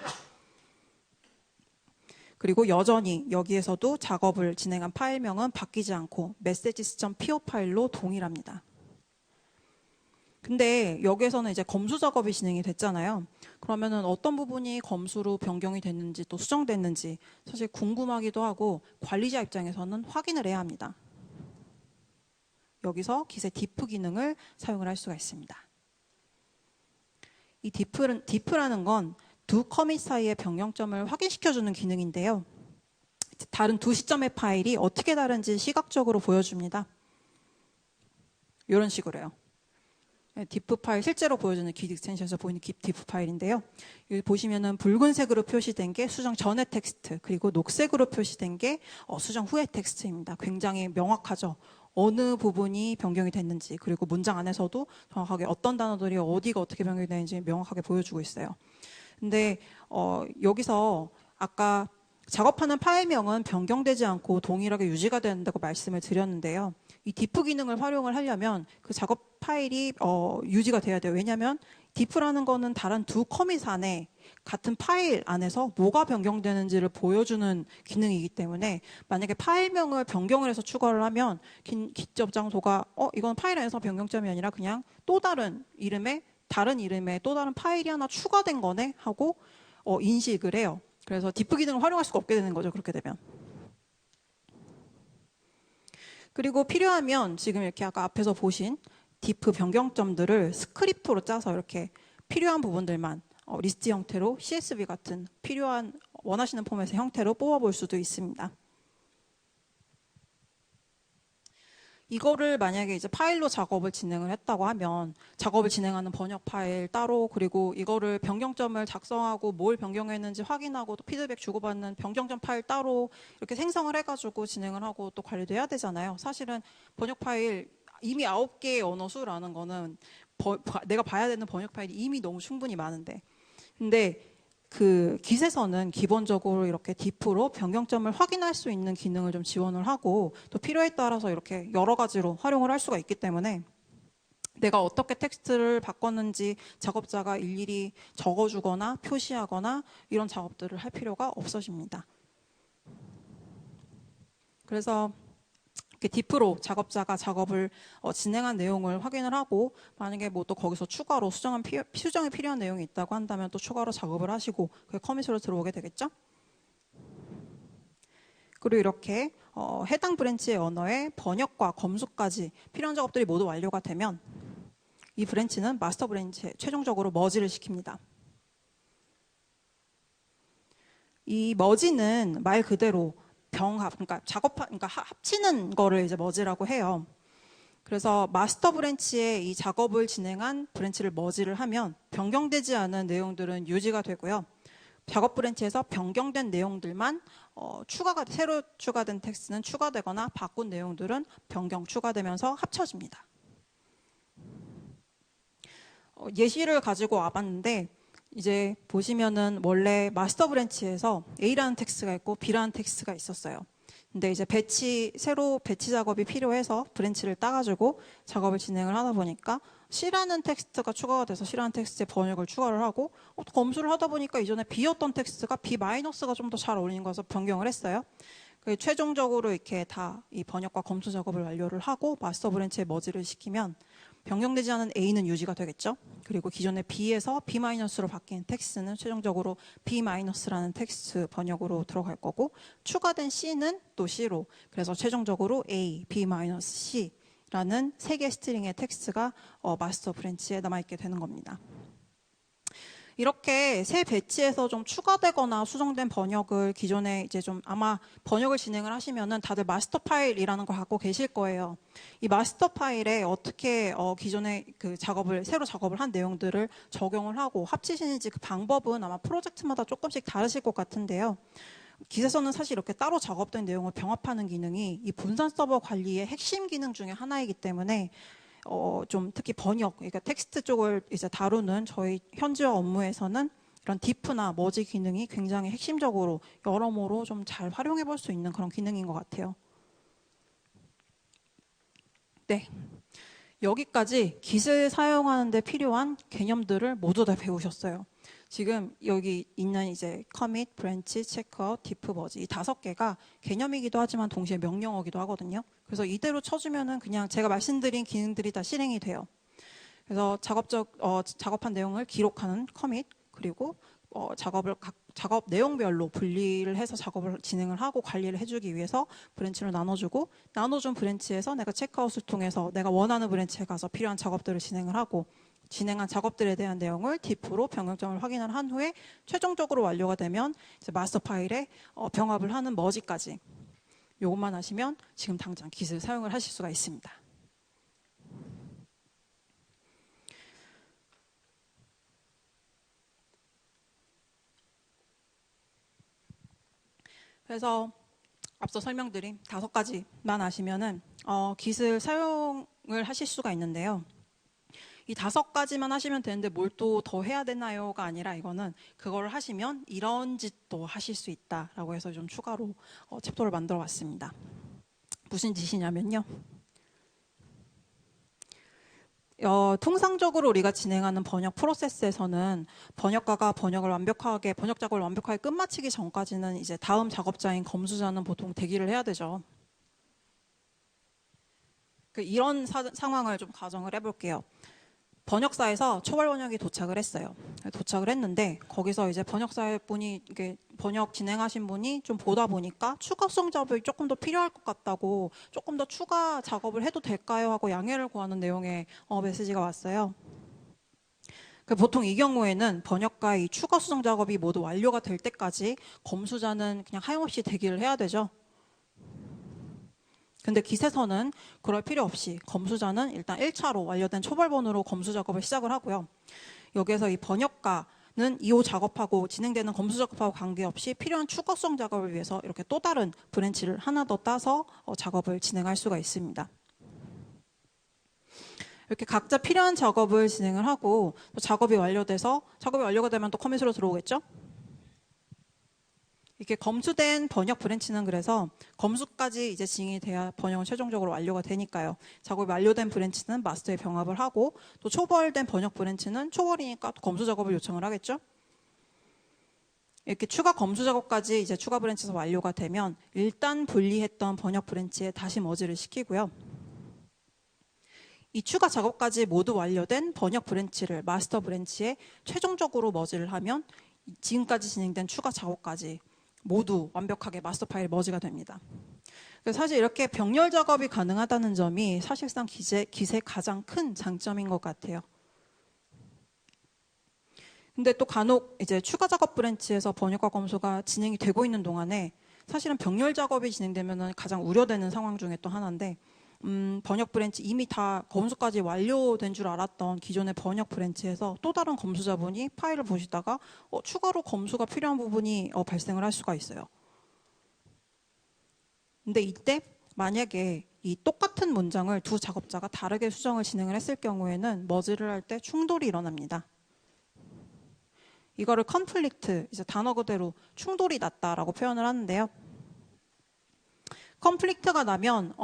그리고 여전히 여기에서도 작업을 진행한 파일명은 바뀌지 않고 messages.po 파일로 동일합니다. 근데 여기에서는 이제 검수 작업이 진행이 됐잖아요. 그러면은 어떤 부분이 검수로 변경이 됐는지 또 수정됐는지 사실 궁금하기도 하고 관리자 입장에서는 확인을 해야 합니다. 여기서 기세 diff 기능을 사용을 할 수가 있습니다. 이 diff라는 건 두 커밋 사이의 변경점을 확인시켜주는 기능인데요. 다른 두 시점의 파일이 어떻게 다른지 시각적으로 보여줍니다. 이런 식으로요. diff 파일 실제로 보여주는 git 익스텐션에서 보이는 diff 파일인데요. 여기 보시면은 붉은색으로 표시된 게 수정 전의 텍스트, 그리고 녹색으로 표시된 게 수정 후의 텍스트입니다. 굉장히 명확하죠. 어느 부분이 변경이 됐는지, 그리고 문장 안에서도 정확하게 어떤 단어들이 어디가 어떻게 변경이 되는지 명확하게 보여주고 있어요. 근데 여기서 아까 작업하는 파일명은 변경되지 않고 동일하게 유지가 된다고 말씀을 드렸는데요. 이 diff 기능을 활용을 하려면 그 작업 파일이 유지가 돼야 돼요. 왜냐하면 diff라는 거는 다른 두 커밋 안에 같은 파일 안에서 뭐가 변경되는지를 보여주는 기능이기 때문에 만약에 파일명을 변경을 해서 추가를 하면 기점 장소가 이건 파일 안에서 변경점이 아니라 그냥 또 다른 이름의 또 다른 파일이 하나 추가된 거네 하고 인식을 해요. 그래서 diff 기능을 활용할 수가 없게 되는 거죠. 그렇게 되면. 그리고 필요하면 지금 이렇게 아까 앞에서 보신 diff 변경점들을 스크립트로 짜서 이렇게 필요한 부분들만 리스트 형태로 CSV 같은 필요한 원하시는 포맷의 형태로 뽑아볼 수도 있습니다. 이거를 만약에 이제 파일로 작업을 진행을 했다고 하면 작업을 진행하는 번역 파일 따로, 그리고 이거를 변경점을 작성하고 뭘 변경했는지 확인하고 또 피드백 주고받는 변경점 파일 따로 이렇게 생성을 해가지고 진행을 하고 또 관리도 해야 되잖아요. 사실은 번역 파일 이미 9개의 언어 수라는 거는 내가 봐야 되는 번역 파일이 이미 너무 충분히 많은데, 근데 그 깃에서는 기본적으로 이렇게 diff로 변경점을 확인할 수 있는 기능을 좀 지원을 하고 또 필요에 따라서 이렇게 여러 가지로 활용을 할 수가 있기 때문에 내가 어떻게 텍스트를 바꿨는지 작업자가 일일이 적어주거나 표시하거나 이런 작업들을 할 필요가 없어집니다. 그래서 diff로 작업자가 작업을 진행한 내용을 확인을 하고 만약에 뭐 또 거기서 추가로 수정이 필요한 내용이 있다고 한다면 또 추가로 작업을 하시고 그게 커밋으로 들어오게 되겠죠. 그리고 이렇게 해당 브랜치의 언어의 번역과 검수까지 필요한 작업들이 모두 완료가 되면 이 브랜치는 마스터 브랜치에 최종적으로 머지를 시킵니다. 이 머지는 말 그대로 그러니까 합치는 거를 이제 머지라고 해요. 그래서 마스터 브랜치에 이 작업을 진행한 브랜치를 머지를 하면 변경되지 않은 내용들은 유지가 되고요. 작업 브랜치에서 변경된 내용들만 새로 추가된 텍스트는 추가되거나 바꾼 내용들은 변경 추가되면서 합쳐집니다. 예시를 가지고 와봤는데 이제 보시면은 원래 마스터 브랜치에서 A라는 텍스트가 있고 B라는 텍스트가 있었어요. 근데 이제 새로 배치 작업이 필요해서 브랜치를 따가지고 작업을 진행을 하다 보니까 C라는 텍스트가 추가가 돼서 C라는 텍스트의 번역을 추가를 하고 검수를 하다 보니까 이전에 B였던 텍스트가 B-가 좀 더 잘 어울리는 거라서 변경을 했어요. 최종적으로 이렇게 다 이 번역과 검수 작업을 완료를 하고 마스터 브랜치에 머지를 시키면 변경되지 않은 A는 유지가 되겠죠. 그리고 기존의 B에서 B-로 바뀐 텍스트는 최종적으로 B-라는 텍스트 번역으로 들어갈 거고 추가된 C는 또 C로, 그래서 최종적으로 A, B-C라는 3개 스트링의 텍스트가 마스터 브랜치에 남아있게 되는 겁니다. 이렇게 새 배치에서 좀 추가되거나 수정된 번역을 기존에 이제 좀 아마 번역을 진행을 하시면은 다들 마스터 파일이라는 걸 갖고 계실 거예요. 이 마스터 파일에 어떻게 기존에 그 새로 작업을 한 내용들을 적용을 하고 합치시는지 그 방법은 아마 프로젝트마다 조금씩 다르실 것 같은데요. 기세서는 사실 이렇게 따로 작업된 내용을 병합하는 기능이 이 분산 서버 관리의 핵심 기능 중에 하나이기 때문에 좀 특히 번역, 그러니까 텍스트 쪽을 이제 다루는 저희 현지화 업무에서는 이런 디프나 머지 기능이 굉장히 핵심적으로 여러모로 좀 잘 활용해 볼 수 있는 그런 기능인 것 같아요. 네. 여기까지 깃을 사용하는 데 필요한 개념들을 모두 다 배우셨어요. 지금 여기 있는 이제 커밋, 브랜치, 체크아웃, 디프, 머지 이 5개가 개념이기도 하지만 동시에 명령어기도 하거든요. 그래서 이대로 쳐주면은 그냥 제가 말씀드린 기능들이 다 실행이 돼요. 그래서 작업한 내용을 기록하는 커밋, 그리고 작업 내용별로 분리를 해서 작업을 진행을 하고 관리를 해주기 위해서 브랜치를 나눠주고, 나눠준 브랜치에서 내가 체크아웃을 통해서 내가 원하는 브랜치에 가서 필요한 작업들을 진행을 하고, 진행한 작업들에 대한 내용을 디프로 변경점을 확인을 한 후에 최종적으로 완료가 되면 이제 마스터 파일에 병합을 하는 머지까지, 요것만 하시면 지금 당장 깃을 사용을 하실 수가 있습니다. 그래서 앞서 설명드린 5가지만 아시면은 깃을 사용을 하실 수가 있는데요. 이 5가지만 하시면 되는데 뭘 또 더 해야 되나요가 아니라, 이거는 그걸 하시면 이런 짓도 하실 수 있다라고 해서 좀 추가로 챕터를 만들어 봤습니다. 무슨 짓이냐면요. 통상적으로 우리가 진행하는 번역 프로세스에서는 번역 작업을 완벽하게 끝마치기 전까지는 이제 다음 작업자인 검수자는 보통 대기를 해야 되죠. 이런 상황을 좀 가정을 해볼게요. 번역사에서 초벌 번역이 도착을 했어요. 도착을 했는데 거기서 이제 번역 진행하신 분이 좀 보다 보니까 추가성 작업이 조금 더 필요할 것 같다고, 조금 더 추가 작업을 해도 될까요? 하고 양해를 구하는 내용의 메시지가 왔어요. 보통 이 경우에는 번역가의 추가 수정 작업이 모두 완료가 될 때까지 검수자는 그냥 하염없이 대기를 해야 되죠. 근데 깃에서는 그럴 필요 없이 검수자는 일단 1차로 완료된 초벌본으로 검수 작업을 시작을 하고요. 여기에서 이 번역가는 2호 작업하고 진행되는 검수 작업하고 관계없이 필요한 추가 수정 작업을 위해서 이렇게 또 다른 브랜치를 하나 더 따서 작업을 진행할 수가 있습니다. 이렇게 각자 필요한 작업을 진행을 하고, 또 작업이 완료가 되면 또 커밋으로 들어오겠죠? 이렇게 검수된 번역 브랜치는 그래서 검수까지 이제 진행이 돼야 번역은 최종적으로 완료가 되니까요. 작업이 완료된 브랜치는 마스터에 병합을 하고, 또 초벌된 번역 브랜치는 초벌이니까 또 검수 작업을 요청을 하겠죠. 이렇게 추가 검수 작업까지 이제 추가 브랜치에서 완료가 되면 일단 분리했던 번역 브랜치에 다시 머지를 시키고요. 이 추가 작업까지 모두 완료된 번역 브랜치를 마스터 브랜치에 최종적으로 머지를 하면 지금까지 진행된 추가 작업까지 모두 완벽하게 마스터 파일 머지가 됩니다. 사실 이렇게 병렬 작업이 가능하다는 점이 사실상 깃의 가장 큰 장점인 것 같아요. 근데 또 간혹 이제 추가 작업 브랜치에서 번역과 검수가 진행이 되고 있는 동안에 사실은 병렬 작업이 진행되면 가장 우려되는 상황 중에 또 하나인데, 번역 브랜치 이미 다 검수까지 완료된 줄 알았던 기존의 번역 브랜치에서 또 다른 검수자분이 파일을 보시다가 추가로 검수가 필요한 부분이 발생을 할 수가 있어요. 근데 이때 만약에 이 똑같은 문장을 두 작업자가 다르게 수정을 진행을 했을 경우에는 머지를 할 때 충돌이 일어납니다. 이거를 컨플릭트, 이제 단어 그대로 충돌이 났다라고 표현을 하는데요. 컨플릭트가 나면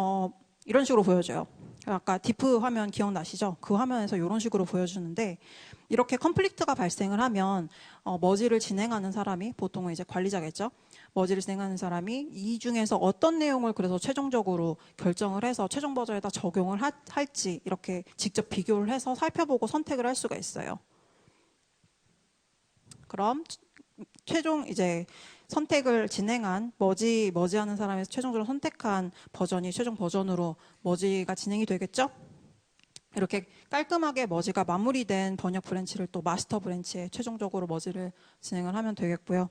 이런 식으로 보여져요. 아까 디프 화면 기억나시죠? 그 화면에서 이런 식으로 보여주는데, 이렇게 컨플릭트가 발생을 하면 머지를 진행하는 사람이, 보통은 이제 관리자겠죠? 머지를 진행하는 사람이 이 중에서 어떤 내용을 그래서 최종적으로 결정을 해서 최종 버전에다 적용을 할지 이렇게 직접 비교를 해서 살펴보고 선택을 할 수가 있어요. 그럼 최종 이제 선택을 진행한 머지하는 사람에서 최종적으로 선택한 버전이 최종 버전으로 머지가 진행이 되겠죠? 이렇게 깔끔하게 머지가 마무리된 번역 브랜치를 또 마스터 브랜치에 최종적으로 머지를 진행을 하면 되겠고요.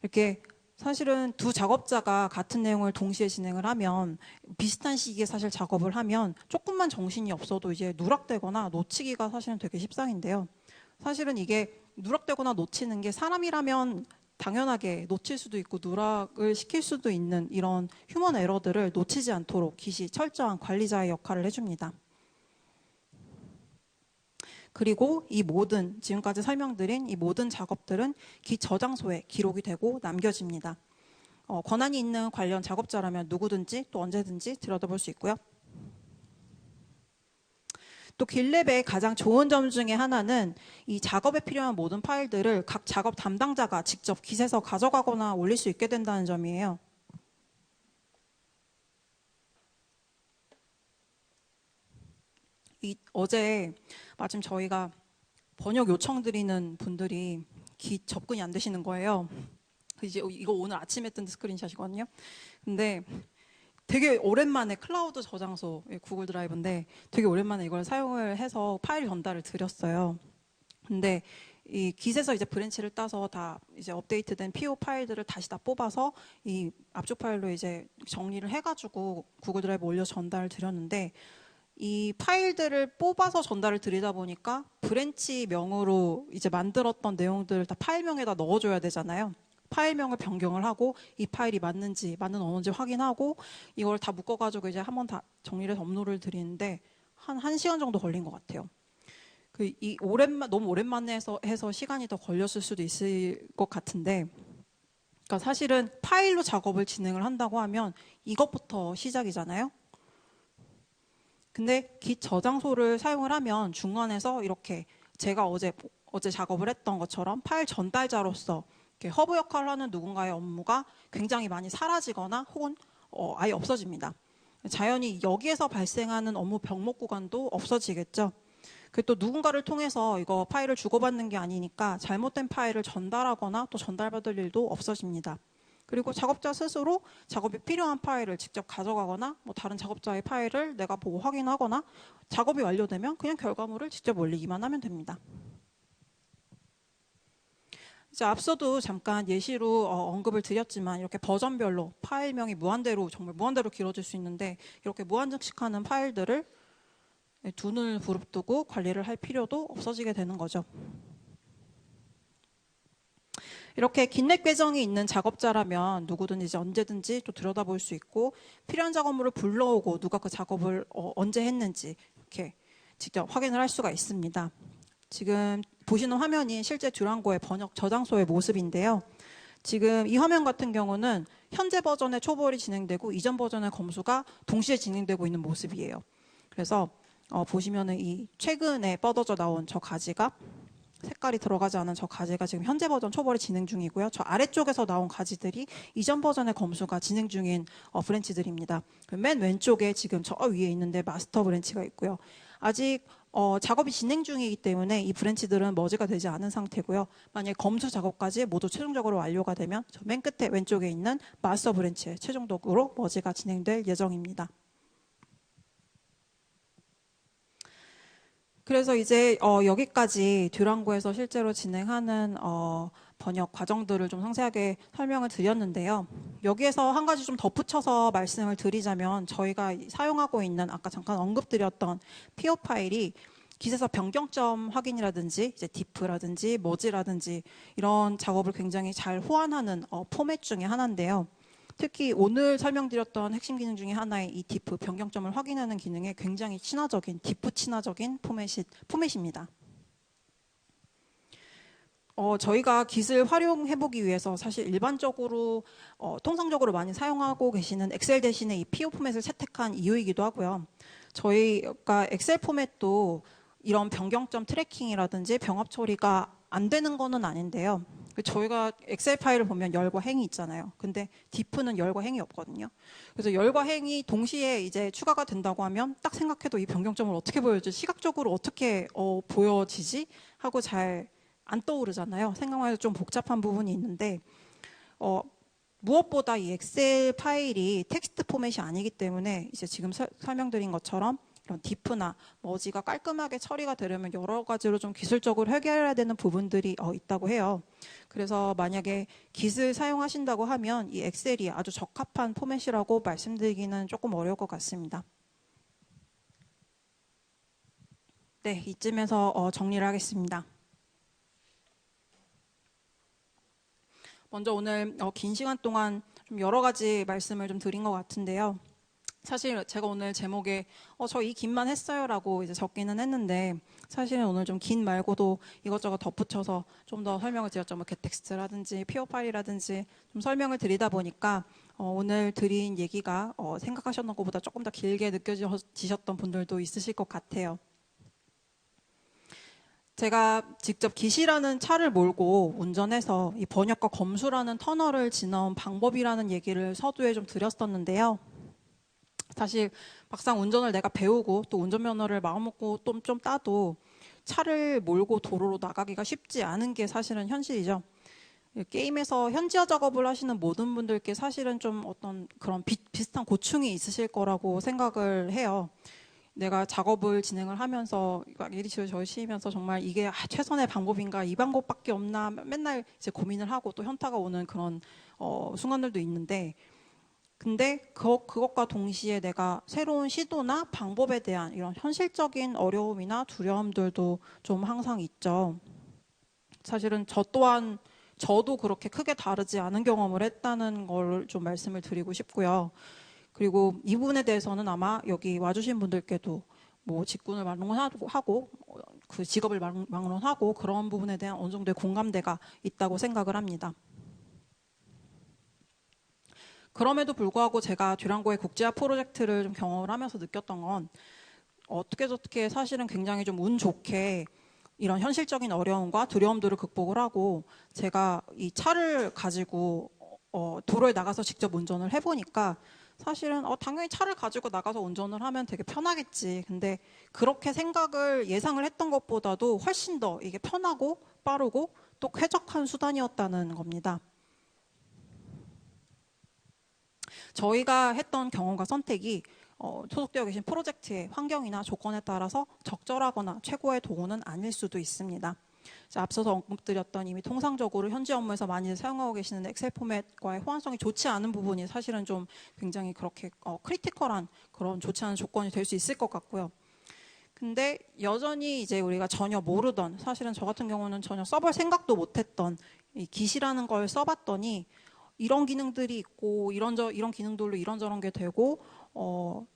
이렇게 사실은 두 작업자가 같은 내용을 동시에 진행을 하면 비슷한 시기에 사실 작업을 하면 조금만 정신이 없어도 이제 누락되거나 놓치기가 사실은 되게 십상인데요. 사실은 이게 누락되거나 놓치는 게 사람이라면 당연하게 놓칠 수도 있고 누락을 시킬 수도 있는 이런 휴먼 에러들을 놓치지 않도록 깃이 철저한 관리자의 역할을 해줍니다. 그리고 이 모든 지금까지 설명드린 이 모든 작업들은 깃 저장소에 기록이 되고 남겨집니다. 권한이 있는 관련 작업자라면 누구든지 또 언제든지 들여다볼 수 있고요. 또 깃랩의 가장 좋은 점 중에 하나는 이 작업에 필요한 모든 파일들을 각 작업 담당자가 직접 깃에서 가져가거나 올릴 수 있게 된다는 점이에요. 어제 마침 저희가 번역 요청 드리는 분들이 깃 접근이 안 되시는 거예요. 이제 이거 오늘 아침에 뜬 스크린샷이거든요. 근데 되게 오랜만에 클라우드 저장소 구글 드라이브인데 되게 오랜만에 이걸 사용을 해서 파일 전달을 드렸어요. 근데 이 깃에서 이제 브랜치를 따서 다 이제 업데이트된 PO 파일들을 다시 다 뽑아서 이 압축 파일로 이제 정리를 해가지고 구글 드라이브 올려 전달을 드렸는데 이 파일들을 뽑아서 전달을 드리다 보니까 브랜치 명으로 이제 만들었던 내용들을 다 파일명에다 넣어줘야 되잖아요. 파일명을 변경을 하고 이 파일이 맞는 언어인지 확인하고 이걸 다 묶어가지고 이제 한번 다 정리를 해서 업로드를 드리는데 한 1시간 정도 걸린 것 같아요. 너무 오랜만에 해서 시간이 더 걸렸을 수도 있을 것 같은데, 그러니까 사실은 파일로 작업을 진행을 한다고 하면 이것부터 시작이잖아요. 근데 깃 저장소를 사용을 하면 중간에서 이렇게 제가 어제 작업을 했던 것처럼 파일 전달자로서 이렇게 허브 역할을 하는 누군가의 업무가 굉장히 많이 사라지거나 혹은 아예 없어집니다. 자연히 여기에서 발생하는 업무 병목 구간도 없어지겠죠. 또 누군가를 통해서 이거 파일을 주고받는 게 아니니까 잘못된 파일을 전달하거나 또 전달받을 일도 없어집니다. 그리고 작업자 스스로 작업이 필요한 파일을 직접 가져가거나 뭐 다른 작업자의 파일을 내가 보고 확인하거나 작업이 완료되면 그냥 결과물을 직접 올리기만 하면 됩니다. 이제 앞서도 잠깐 예시로 언급을 드렸지만 이렇게 버전별로 파일명이 정말 무한대로 길어질 수 있는데 이렇게 무한증식하는 파일들을 두 눈을 부릅뜨고 관리를 할 필요도 없어지게 되는 거죠. 이렇게 깃랩 계정이 있는 작업자라면 누구든 이제 언제든지 또 들여다볼 수 있고 필요한 작업물을 불러오고 누가 그 작업을 언제 했는지 이렇게 직접 확인을 할 수가 있습니다. 지금 보시는 화면이 실제 듀랑고의 번역 저장소의 모습인데요. 지금 이 화면 같은 경우는 현재 버전의 초벌이 진행되고 이전 버전의 검수가 동시에 진행되고 있는 모습이에요. 그래서 보시면은 이 최근에 뻗어져 나온 저 가지가 색깔이 들어가지 않은 저 가지가 지금 현재 버전 초벌이 진행 중이고요. 저 아래쪽에서 나온 가지들이 이전 버전의 검수가 진행 중인 브랜치들입니다. 맨 왼쪽에 지금 저 위에 있는데 마스터 브랜치가 있고요. 아직 작업이 진행 중이기 때문에 이 브랜치들은 머지가 되지 않은 상태고요. 만약에 검수 작업까지 모두 최종적으로 완료가 되면 저 맨 끝에 왼쪽에 있는 마스터 브랜치에 최종적으로 머지가 진행될 예정입니다. 그래서 이제 여기까지 듀랑고에서 실제로 진행하는 번역 과정들을 좀 상세하게 설명을 드렸는데요. 여기에서 한 가지 좀 덧붙여서 말씀을 드리자면 저희가 사용하고 있는 아까 잠깐 언급드렸던 PO 파일이 깃에서 변경점 확인이라든지 이제 diff라든지 머지라든지 이런 작업을 굉장히 잘 호환하는 포맷 중에 하나인데요. 특히 오늘 설명드렸던 핵심 기능 중에 하나의 이 diff 변경점을 확인하는 기능에 굉장히 친화적인 diff 친화적인 포맷입니다. 저희가 깃을 활용해보기 위해서 사실 일반적으로 통상적으로 많이 사용하고 계시는 엑셀 대신에 이 PO 포맷을 채택한 이유이기도 하고요. 저희가 엑셀 포맷도 이런 변경점 트래킹이라든지 병합 처리가 안 되는 거는 아닌데요. 저희가 엑셀 파일을 보면 열과 행이 있잖아요. 근데 diff는 열과 행이 없거든요. 그래서 열과 행이 동시에 이제 추가가 된다고 하면 딱 생각해도 이 변경점을 어떻게 보여주지? 시각적으로 어떻게 보여지지? 하고 잘 안 떠오르잖아요. 생각만 해도 좀 복잡한 부분이 있는데 무엇보다 이 엑셀 파일이 텍스트 포맷이 아니기 때문에 이제 지금 설명드린 것처럼 이런 diff나 머지가 깔끔하게 처리가 되려면 여러 가지로 좀 기술적으로 해결해야 되는 부분들이 있다고 해요. 그래서 만약에 깃을 사용하신다고 하면 이 엑셀이 아주 적합한 포맷이라고 말씀드리기는 조금 어려울 것 같습니다. 네, 이쯤에서 정리를 하겠습니다. 먼저 오늘 긴 시간 동안 좀 여러 가지 말씀을 좀 드린 것 같은데요. 사실 제가 오늘 제목에 저 이 긴만 했어요라고 이제 적기는 했는데 사실은 오늘 좀 긴 말고도 이것저것 덧붙여서 좀 더 설명을 드렸죠. 뭐 getText라든지 PO파일이라든지 좀 설명을 드리다 보니까 오늘 드린 얘기가 생각하셨던 것보다 조금 더 길게 느껴지셨던 분들도 있으실 것 같아요. 제가 직접 깃이라는 차를 몰고 운전해서 이 번역과 검수라는 터널을 지나온 방법이라는 얘기를 서두에 좀 드렸었는데요. 사실 막상 운전을 내가 배우고 또 운전면허를 마음먹고 좀 따도 차를 몰고 도로로 나가기가 쉽지 않은 게 사실은 현실이죠. 게임에서 현지화 작업을 하시는 모든 분들께 사실은 좀 어떤 그런 비슷한 고충이 있으실 거라고 생각을 해요. 내가 작업을 진행을 하면서 막 이리저리 저리시면서 정말 이게 최선의 방법인가, 이 방법밖에 없나 맨날 이제 고민을 하고 또 현타가 오는 그런 순간들도 있는데, 근데 그것과 동시에 내가 새로운 시도나 방법에 대한 이런 현실적인 어려움이나 두려움들도 좀 항상 있죠. 사실은 저도 그렇게 크게 다르지 않은 경험을 했다는 걸 좀 말씀을 드리고 싶고요. 그리고 이 부분에 대해서는 아마 여기 와주신 분들께도 뭐 직군을 막론하고 그 직업을 막론하고 그런 부분에 대한 어느 정도의 공감대가 있다고 생각을 합니다. 그럼에도 불구하고 제가 듀랑고의 국제화 프로젝트를 좀 경험을 하면서 느꼈던 건 어떻게 사실은 굉장히 좀 운 좋게 이런 현실적인 어려움과 두려움들을 극복을 하고 제가 이 차를 가지고 도로에 나가서 직접 운전을 해보니까 사실은 당연히 차를 가지고 나가서 운전을 하면 되게 편하겠지. 근데 그렇게 생각을 예상을 했던 것보다도 훨씬 더 이게 편하고 빠르고 또 쾌적한 수단이었다는 겁니다. 저희가 했던 경험과 선택이 소속되어 계신 프로젝트의 환경이나 조건에 따라서 적절하거나 최고의 도구는 아닐 수도 있습니다. 앞서서 언급드렸던 이미 통상적으로 현지 업무에서 많이 사용하고 계시는 엑셀 포맷과의 호환성이 좋지 않은 부분이 사실은 좀 굉장히 그렇게 크리티컬한 그런 좋지 않은 조건이 될 수 있을 것 같고요. 근데 여전히 이제 우리가 전혀 모르던, 사실은 저 같은 경우는 전혀 써볼 생각도 못했던 이 깃이라는 걸 써봤더니 이런 기능들이 있고 이런 기능들로 이런저런 게 되고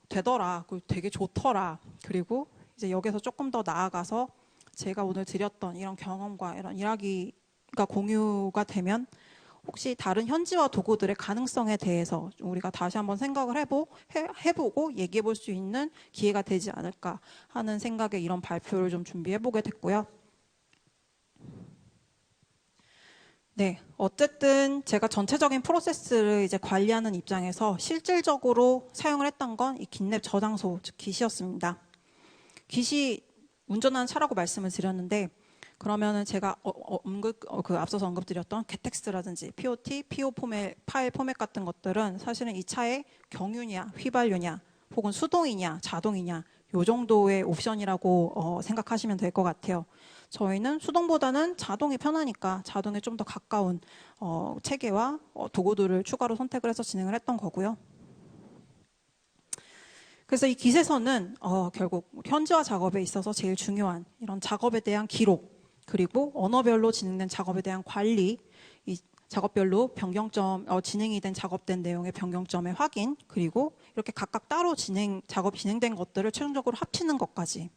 되더라. 그리고 되게 좋더라. 그리고 이제 여기서 조금 더 나아가서 제가 오늘 드렸던 이런 경험과 이런 이야기가 공유가 되면 혹시 다른 현지화 도구들의 가능성에 대해서 우리가 다시 한번 생각을 해보고 얘기해 볼 수 있는 기회가 되지 않을까 하는 생각에 이런 발표를 좀 준비해 보게 됐고요. 네, 어쨌든 제가 전체적인 프로세스를 이제 관리하는 입장에서 실질적으로 사용을 했던 건 이 깃랩 저장소, 즉 깃이었습니다. 깃이 운전하는 차라고 말씀을 드렸는데 그러면은 제가 앞서서 언급드렸던 getText라든지 POT, PO 포맷, 파일 포맷 같은 것들은 사실은 이 차의 경유냐, 휘발유냐, 혹은 수동이냐, 자동이냐 요 정도의 옵션이라고 생각하시면 될 것 같아요. 저희는 수동보다는 자동이 편하니까 자동에 좀 더 가까운 체계와 도구들을 추가로 선택을 해서 진행을 했던 거고요. 그래서 이 깃에서는 결국 현지화 작업에 있어서 제일 중요한 이런 작업에 대한 기록, 그리고 언어별로 진행된 작업에 대한 관리, 이 작업별로 변경점, 진행이 된 작업된 내용의 변경점의 확인, 그리고 이렇게 각각 따로 작업이 진행된 것들을 최종적으로 합치는 것까지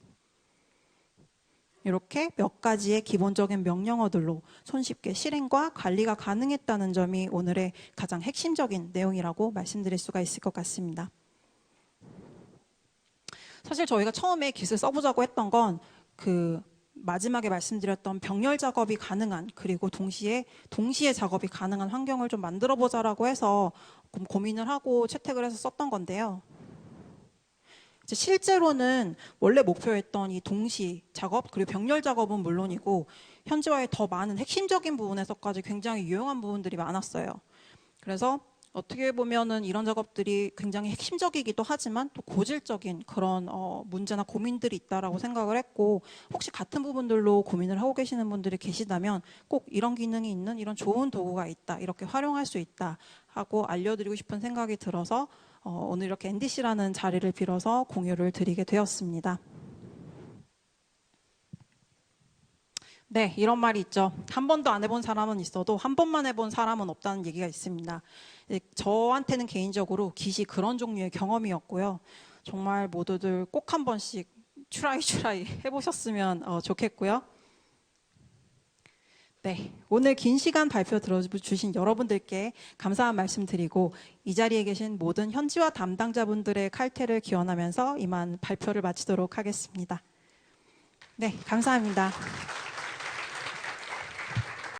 이렇게 몇 가지의 기본적인 명령어들로 손쉽게 실행과 관리가 가능했다는 점이 오늘의 가장 핵심적인 내용이라고 말씀드릴 수가 있을 것 같습니다. 사실 저희가 처음에 깃을 써보자고 했던 건 그 마지막에 말씀드렸던 병렬 작업이 가능한, 그리고 동시에 작업이 가능한 환경을 좀 만들어 보자라고 해서 고민을 하고 채택을 해서 썼던 건데요. 이제 실제로는 원래 목표했던 이 동시 작업 그리고 병렬 작업은 물론이고 현지화의 더 많은 핵심적인 부분에서까지 굉장히 유용한 부분들이 많았어요. 그래서 어떻게 보면은 이런 작업들이 굉장히 핵심적이기도 하지만 또 고질적인 그런 문제나 고민들이 있다라고 생각을 했고, 혹시 같은 부분들로 고민을 하고 계시는 분들이 계시다면 꼭 이런 기능이 있는 이런 좋은 도구가 있다, 이렇게 활용할 수 있다 하고 알려드리고 싶은 생각이 들어서 오늘 이렇게 NDC라는 자리를 빌어서 공유를 드리게 되었습니다. 네, 이런 말이 있죠. 한 번도 안 해본 사람은 있어도 한 번만 해본 사람은 없다는 얘기가 있습니다. 저한테는 개인적으로 깃이 그런 종류의 경험이었고요. 정말 모두들 꼭 한 번씩 추라이 해보셨으면 좋겠고요. 네, 오늘 긴 시간 발표 들어주신 여러분들께 감사한 말씀 드리고, 이 자리에 계신 모든 현지화 담당자분들의 칼퇴를 기원하면서 이만 발표를 마치도록 하겠습니다. 네, 감사합니다.